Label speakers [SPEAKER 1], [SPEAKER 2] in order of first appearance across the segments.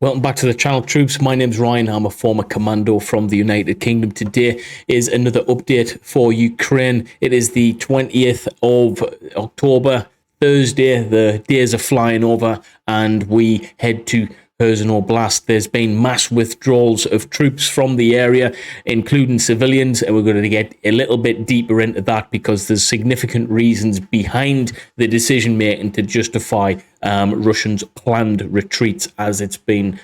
[SPEAKER 1] Welcome back to the channel, troops. My name's Ryan. I'm a former commando from the United Kingdom. Today is another update for Ukraine. It is the 20th of October, Thursday. The days are flying over and we head to KHERSON Oblast. There's been mass withdrawals of troops from the area, including civilians, and we're going to get a little bit deeper into that because there's significant reasons behind the decision making to justify Russians' planned retreats, as it's been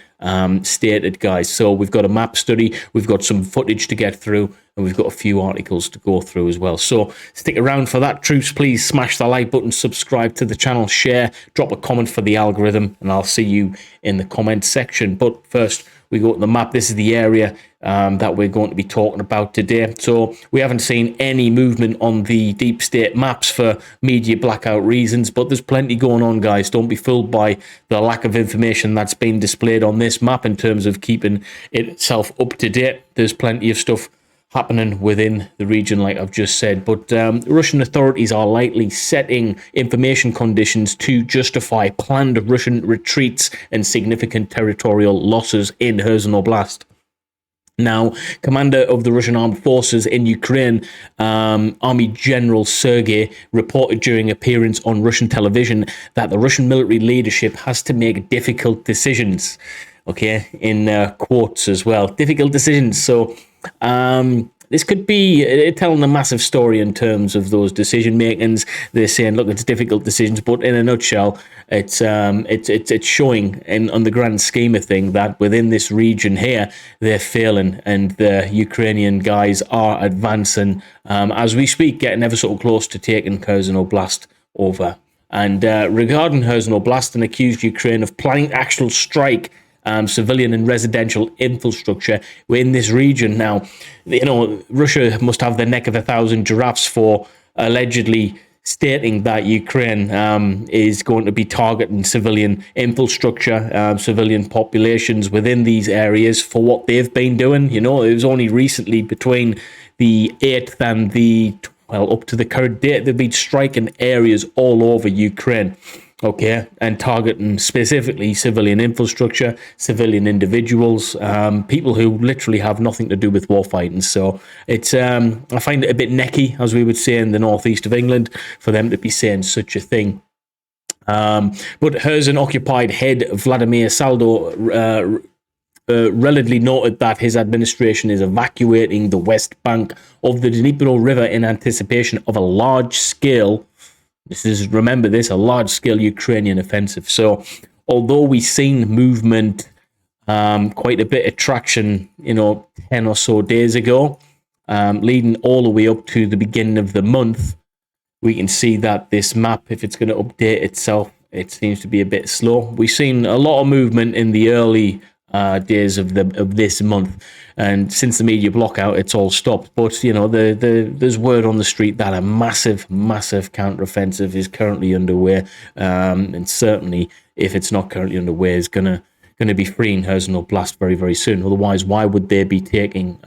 [SPEAKER 1] stated, guys. So we've got a map study, we've got some footage to get through, and we've got a few articles to go through as well. So stick around for that, troops. Please smash the like button, subscribe to the channel, share, drop a comment for the algorithm, and I'll see you in the comment section. But first, we go to the map. This is the area that we're going to be talking about today. So we haven't seen any movement on the deep state maps for media blackout reasons, but there's plenty going on, guys. Don't be fooled by the lack of information that's been displayed on this map in terms of keeping itself up to date. There's plenty of stuff happening within the region, like I've just said. But Russian authorities are likely setting information conditions to justify planned Russian retreats and significant territorial losses in KHERSON Oblast. Now, commander of the Russian armed forces in Ukraine, Army General Sergei, reported during appearance on Russian television that the Russian military leadership has to make difficult decisions. Okay, in quotes as well. Difficult decisions. So this could be telling a massive story in terms of those decision makings. They're saying, look, it's difficult decisions, but in a nutshell, it's showing on the grand scheme of things that within this region here, they're failing, and the Ukrainian guys are advancing as we speak, getting ever so close to taking KHERSON Oblast over. And regarding KHERSON Oblast, and accused Ukraine of planning actual strike civilian and residential infrastructure in this region. Now, you know, Russia must have the neck of 1,000 giraffes for allegedly stating that Ukraine is going to be targeting civilian infrastructure, civilian populations within these areas for what they've been doing. You know, it was only recently between the 8th and the, well, up to the current date, they've been striking areas all over Ukraine. Okay, and targeting specifically civilian infrastructure, civilian individuals, people who literally have nothing to do with warfighting. So it's, I find it a bit necky, as we would say in the northeast of England, for them to be saying such a thing. But KHERSON occupied head Vladimir Saldo relatedly noted that his administration is evacuating the west bank of the Dnipro River in anticipation of a large-scale, remember this, a large-scale Ukrainian offensive. So although we've seen movement, quite a bit of traction, you know, 10 or so days ago, leading all the way up to the beginning of the month, we can see that this map, if it's going to update itself, it seems to be a bit slow. We've seen a lot of movement in the early days of this month, and since the media blockout, it's all stopped. But you know, there's word on the street that a massive counteroffensive is currently underway, and certainly, if it's not currently underway, is gonna be freeing KHERSON Oblast very soon. Otherwise, why would they be taking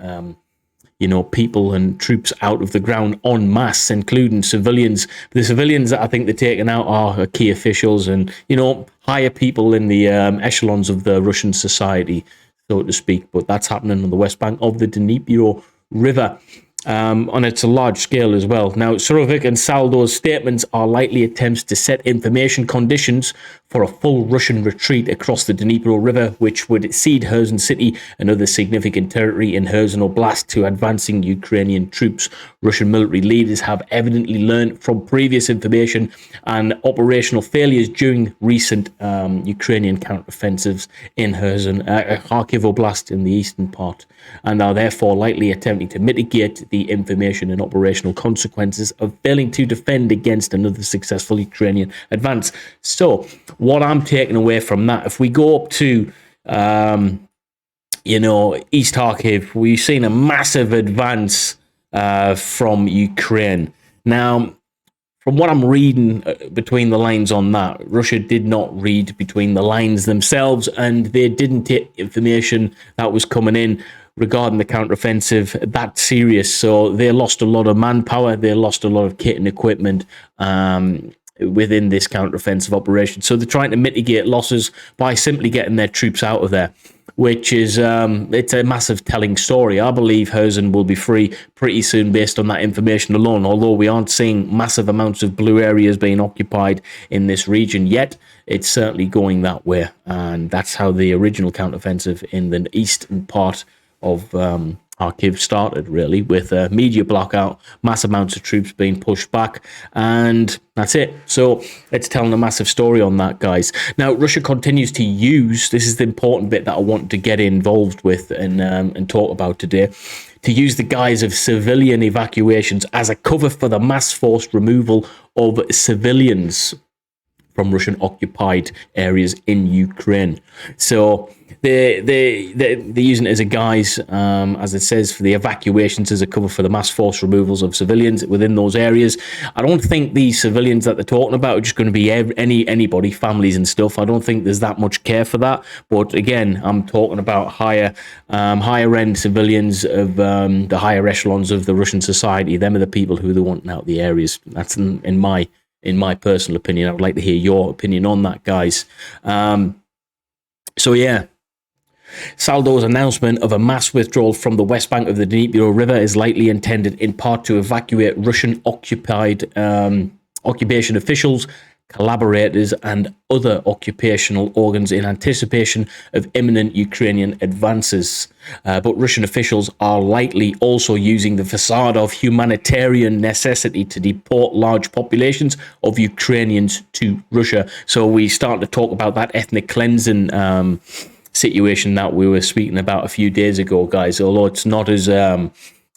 [SPEAKER 1] you know, people and troops out of the ground en masse, including civilians? The civilians that I think they're taking out are key officials and, you know, higher people in the echelons of the Russian society, so to speak. But that's happening on the west bank of the Dnipro River. And it's a large scale as well. Now, Surovic and Saldo's statements are likely attempts to set information conditions for a full Russian retreat across the Dnipro River, which would cede KHERSON city and other significant territory in KHERSON Oblast to advancing Ukrainian troops. Russian military leaders have evidently learned from previous information and operational failures during recent Ukrainian counteroffensives in Kharkiv Oblast in the eastern part, and are therefore likely attempting to mitigate the information and operational consequences of failing to defend against another successful Ukrainian advance. So what I'm taking away from that, if we go up to you know, East Kharkiv, we've seen a massive advance from Ukraine. Now, from what I'm reading between the lines on that, Russia did not read between the lines themselves, and they didn't take information that was coming in regarding the counteroffensive that serious. So they lost a lot of manpower, they lost a lot of kit and equipment, within this counteroffensive operation. So they're trying to mitigate losses by simply getting their troops out of there, which is it's a massive telling story. I believe KHERSON will be free pretty soon based on that information alone, although we aren't seeing massive amounts of blue areas being occupied in this region yet. It's certainly going that way, and that's how the original counteroffensive in the eastern part of Kharkiv started, really, with a media blackout, mass amounts of troops being pushed back, and that's it. So it's telling a massive story on that, guys. Now, Russia continues to use, this is the important bit that I want to get involved with and talk about today, to use the guise of civilian evacuations as a cover for the mass forced removal of civilians from Russian-occupied areas in Ukraine. So they're using it as a guise, as it says, for the evacuations as a cover for the mass force removals of civilians within those areas. I don't think these civilians that they're talking about are just going to be anybody, families and stuff. I don't think there's that much care for that. But again, I'm talking about higher end civilians of the higher echelons of the Russian society. Them are the people who they're wanting out the areas. That's in my personal opinion. I would like to hear your opinion on that, guys. So yeah, Saldo's announcement of a mass withdrawal from the west bank of the Dnipro River is likely intended in part to evacuate Russian occupation officials, collaborators, and other occupational organs in anticipation of imminent Ukrainian advances. But Russian officials are likely also using the facade of humanitarian necessity to deport large populations of Ukrainians to Russia. So we start to talk about that ethnic cleansing situation that we were speaking about a few days ago, guys. Although it's not as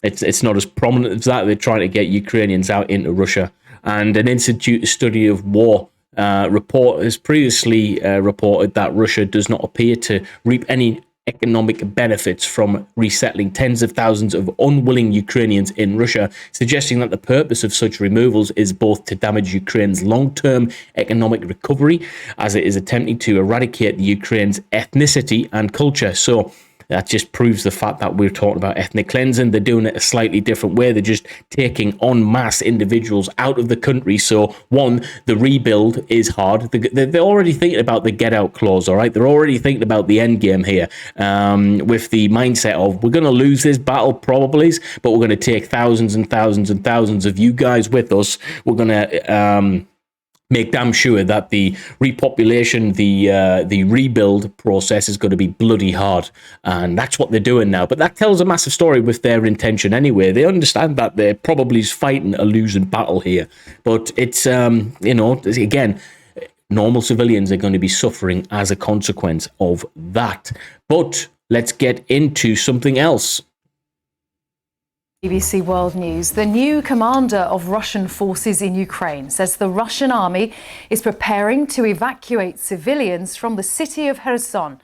[SPEAKER 1] it's not as prominent as that. They're trying to get Ukrainians out into Russia. And an Institute Study of War report has previously reported that Russia does not appear to reap any economic benefits from resettling tens of thousands of unwilling Ukrainians in Russia, suggesting that the purpose of such removals is both to damage Ukraine's long-term economic recovery, as it is attempting to eradicate the Ukraine's ethnicity and culture. So that just proves the fact that we're talking about ethnic cleansing. They're doing it a slightly different way. They're just taking en masse individuals out of the country. So, one, the rebuild is hard. They're already thinking about the get out clause, all right? They're already thinking about the end game here with the mindset of, we're going to lose this battle probably, but we're going to take thousands and thousands and thousands of you guys with us. We're going to make damn sure that the repopulation, the rebuild process is going to be bloody hard. And that's what they're doing now. But that tells a massive story with their intention anyway. They understand that they're probably fighting a losing battle here. But it's, again, normal civilians are going to be suffering as a consequence of that. But let's get into something else.
[SPEAKER 2] BBC World News. The new commander of Russian forces in Ukraine says the Russian army is preparing to evacuate civilians from the city of KHERSON,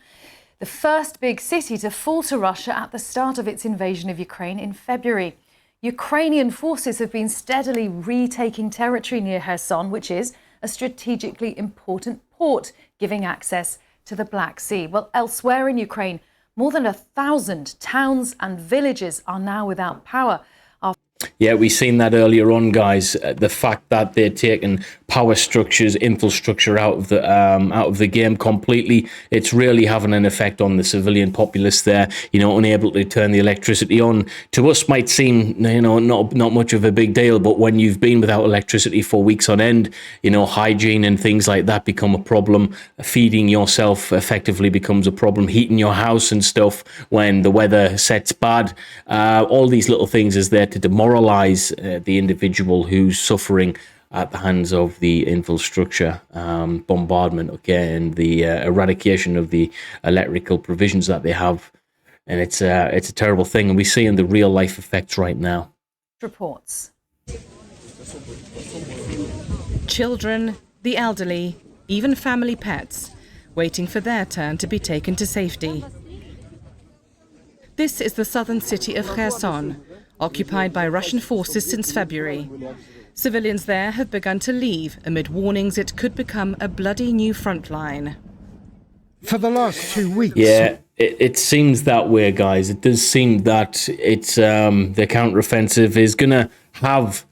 [SPEAKER 2] the first big city to fall to Russia at the start of its invasion of Ukraine in February. Ukrainian forces have been steadily retaking territory near KHERSON, which is a strategically important port giving access to the Black Sea. Well, elsewhere in Ukraine, more than 1,000 towns and villages are now without power.
[SPEAKER 1] Yeah, we've seen that earlier on, guys. The fact that they're taking power structures, infrastructure out of the game completely, it's really having an effect on the civilian populace there. Unable to turn the electricity on. To us, might seem not much of a big deal, but when you've been without electricity for weeks on end, hygiene and things like that become a problem. Feeding yourself effectively becomes a problem. Heating your house and stuff when the weather sets bad. All these little things is there to demoralize the individual who's suffering at the hands of the infrastructure bombardment, and the eradication of the electrical provisions that they have. And it's a terrible thing, and we're seeing the real life effects right now.
[SPEAKER 2] Reports.
[SPEAKER 3] Children, the elderly, even family pets, waiting for their turn to be taken to safety. This is the southern city of KHERSON, occupied by Russian forces since February. Civilians there have begun to leave amid warnings it could become a bloody new front line.
[SPEAKER 4] For the last 2 weeks...
[SPEAKER 1] Yeah, it seems that way, guys. It does seem that it's the counteroffensive is going to have...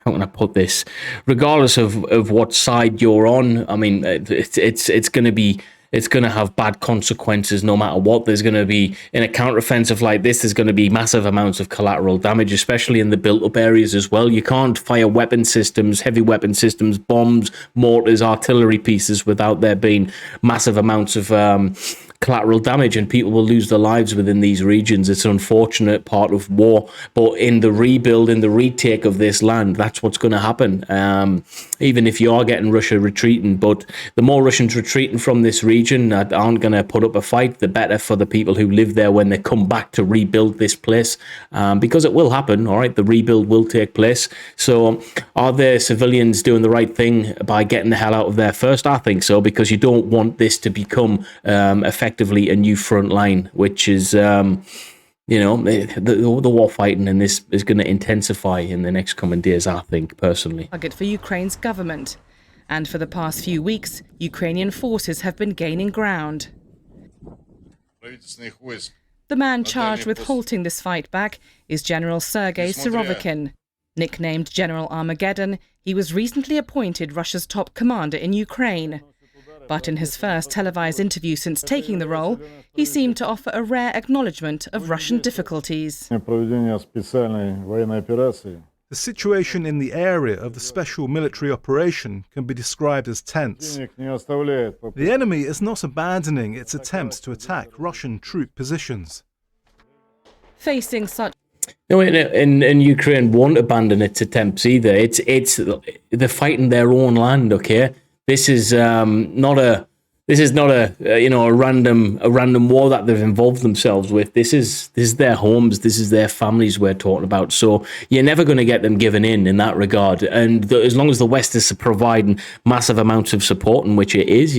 [SPEAKER 1] how can I put this? Regardless of what side you're on, I mean, it's going to be, it's going to have bad consequences no matter what. There's going to be, in a counteroffensive like this, there's going to be massive amounts of collateral damage, especially in the built-up areas as well. You can't fire weapon systems, heavy weapon systems, bombs, mortars, artillery pieces without there being massive amounts of collateral damage, and people will lose their lives within these regions. It's an unfortunate part of war, but in the rebuild, in the retake of this land, that's what's going to happen. Even if you are getting Russia retreating, but the more Russians retreating from this region that aren't going to put up a fight, the better for the people who live there when they come back to rebuild this place, because it will happen. All right, the rebuild will take place. So are the civilians doing the right thing by getting the hell out of there first? I think so, because you don't want this to become effectively a new front line, which is the war fighting in this is going to intensify in the next coming days, I think, personally.
[SPEAKER 3] Target for Ukraine's government. And for the past few weeks, Ukrainian forces have been gaining ground. The man charged with halting this fight back is General Sergei Surovikin. Nicknamed General Armageddon, he was recently appointed Russia's top commander in Ukraine. But in his first televised interview since taking the role, he seemed to offer a rare acknowledgement of Russian difficulties.
[SPEAKER 5] The situation in the area of the special military operation can be described as tense. The enemy is not abandoning its attempts to attack Russian troop positions.
[SPEAKER 3] Facing such
[SPEAKER 1] No, and Ukraine won't abandon its attempts either. It's they're fighting their own land. Okay, this is not a random war that they've involved themselves with. This is their homes. This is their families we're talking about. So you're never going to get them given in that regard. And as long as the West is providing massive amounts of support, in which it is,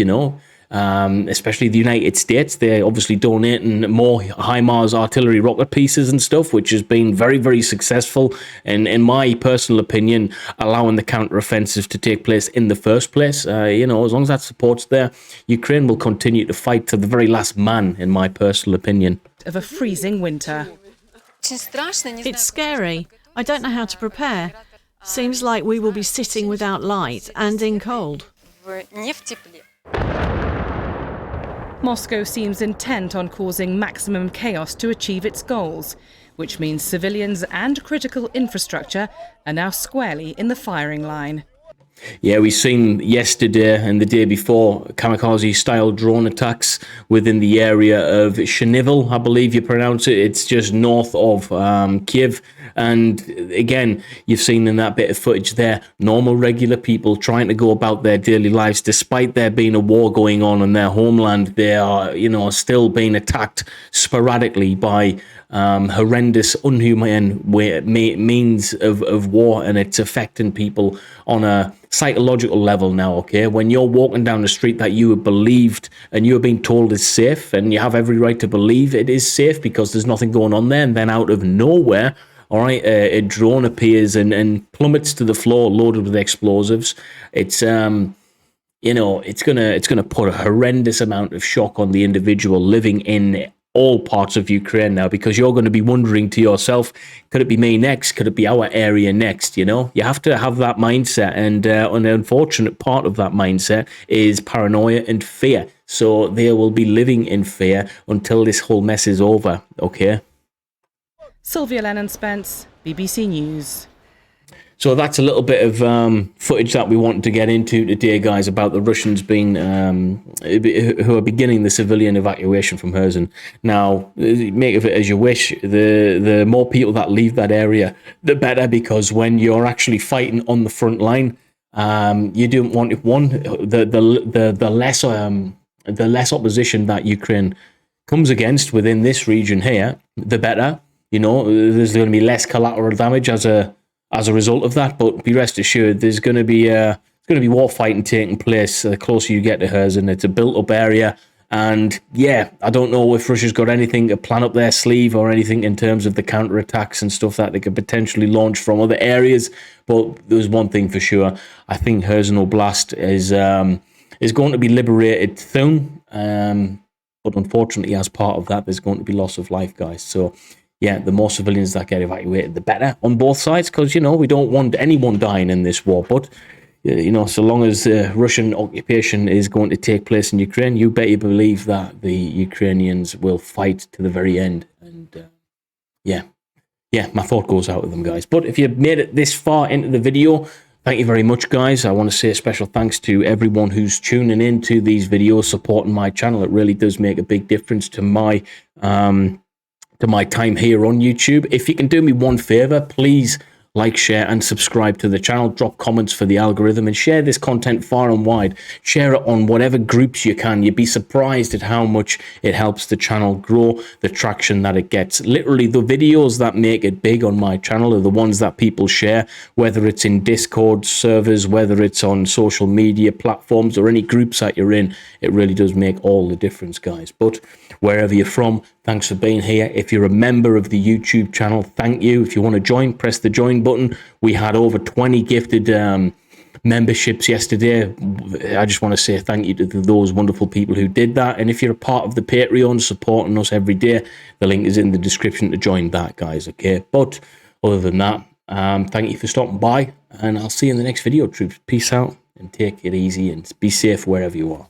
[SPEAKER 1] especially the United States, they're obviously donating more HIMARS artillery rocket pieces and stuff, which has been very, very successful. And in my personal opinion, allowing the counteroffensive to take place in the first place. As long as that support's there, Ukraine will continue to fight to the very last man, in my personal opinion.
[SPEAKER 3] Of a freezing winter.
[SPEAKER 6] It's scary. I don't know how to prepare. Seems like we will be sitting without light and in cold.
[SPEAKER 3] Moscow seems intent on causing maximum chaos to achieve its goals, which means civilians and critical infrastructure are now squarely in the firing line.
[SPEAKER 1] Yeah, we've seen yesterday and the day before kamikaze-style drone attacks within the area of Chernihiv, I believe you pronounce it. It's just north of Kiev. And again, you've seen in that bit of footage there, normal, regular people trying to go about their daily lives. Despite there being a war going on in their homeland, they are, still being attacked sporadically by horrendous, unhumane means of war, and it's affecting people on a psychological level now, okay? When you're walking down the street that you have believed and you're being told is safe, and you have every right to believe it is safe because there's nothing going on there, and then out of nowhere, all right, a drone appears and plummets to the floor loaded with explosives. It's it's gonna put a horrendous amount of shock on the individual living in all parts of Ukraine now, because you're going to be wondering to yourself, could it be me next? Could it be our area next? You have to have that mindset, and an unfortunate part of that mindset is paranoia and fear. So they will be living in fear until this whole mess is over, okay?
[SPEAKER 3] Sylvia Lennon-Spence, BBC News.
[SPEAKER 1] So that's a little bit of footage that we wanted to get into today, guys, about the Russians being who are beginning the civilian evacuation from Kherson. Now, make of it as you wish. The more people that leave that area, the better, because when you're actually fighting on the front line, you don't want the less opposition that Ukraine comes against within this region here, the better. There's going to be less collateral damage as a result of that, but be rest assured, there's going to be war fighting taking place the closer you get to Kherson. It's a built-up area, and yeah, I don't know if Russia's got anything to plan up their sleeve or anything in terms of the counterattacks and stuff that they could potentially launch from other areas. But there's one thing for sure: I think Kherson Oblast is going to be liberated soon. But unfortunately, as part of that, there's going to be loss of life, guys. So yeah, the more civilians that get evacuated, the better on both sides, because, you know, we don't want anyone dying in this war. But, you know, so long as Russian occupation is going to take place in Ukraine, you better believe that the Ukrainians will fight to the very end. And yeah, my thought goes out to them, guys. But if you've made it this far into the video, thank you very much, guys. I want to say a special thanks to everyone who's tuning in to these videos, supporting my channel. It really does make a big difference to my time here on YouTube. If you can do me one favor, please like, share, and subscribe to the channel. Drop comments for the algorithm and share this content far and wide. Share it on whatever groups you can. You'd be surprised at how much it helps the channel grow, the traction that it gets. Literally, the videos that make it big on my channel are the ones that people share, whether it's in Discord servers, whether it's on social media platforms or any groups that you're in. It really does make all the difference, guys. But wherever you're from, thanks for being here. If you're a member of the YouTube channel, thank you. If you want to join, press the join button. We had over 20 gifted memberships yesterday. I just want to say thank you to those wonderful people who did that. And if you're a part of the Patreon, supporting us every day, the link is in the description to join that, guys. Okay. But other than that, thank you for stopping by, and I'll see you in the next video, troops. Peace out and take it easy and be safe wherever you are.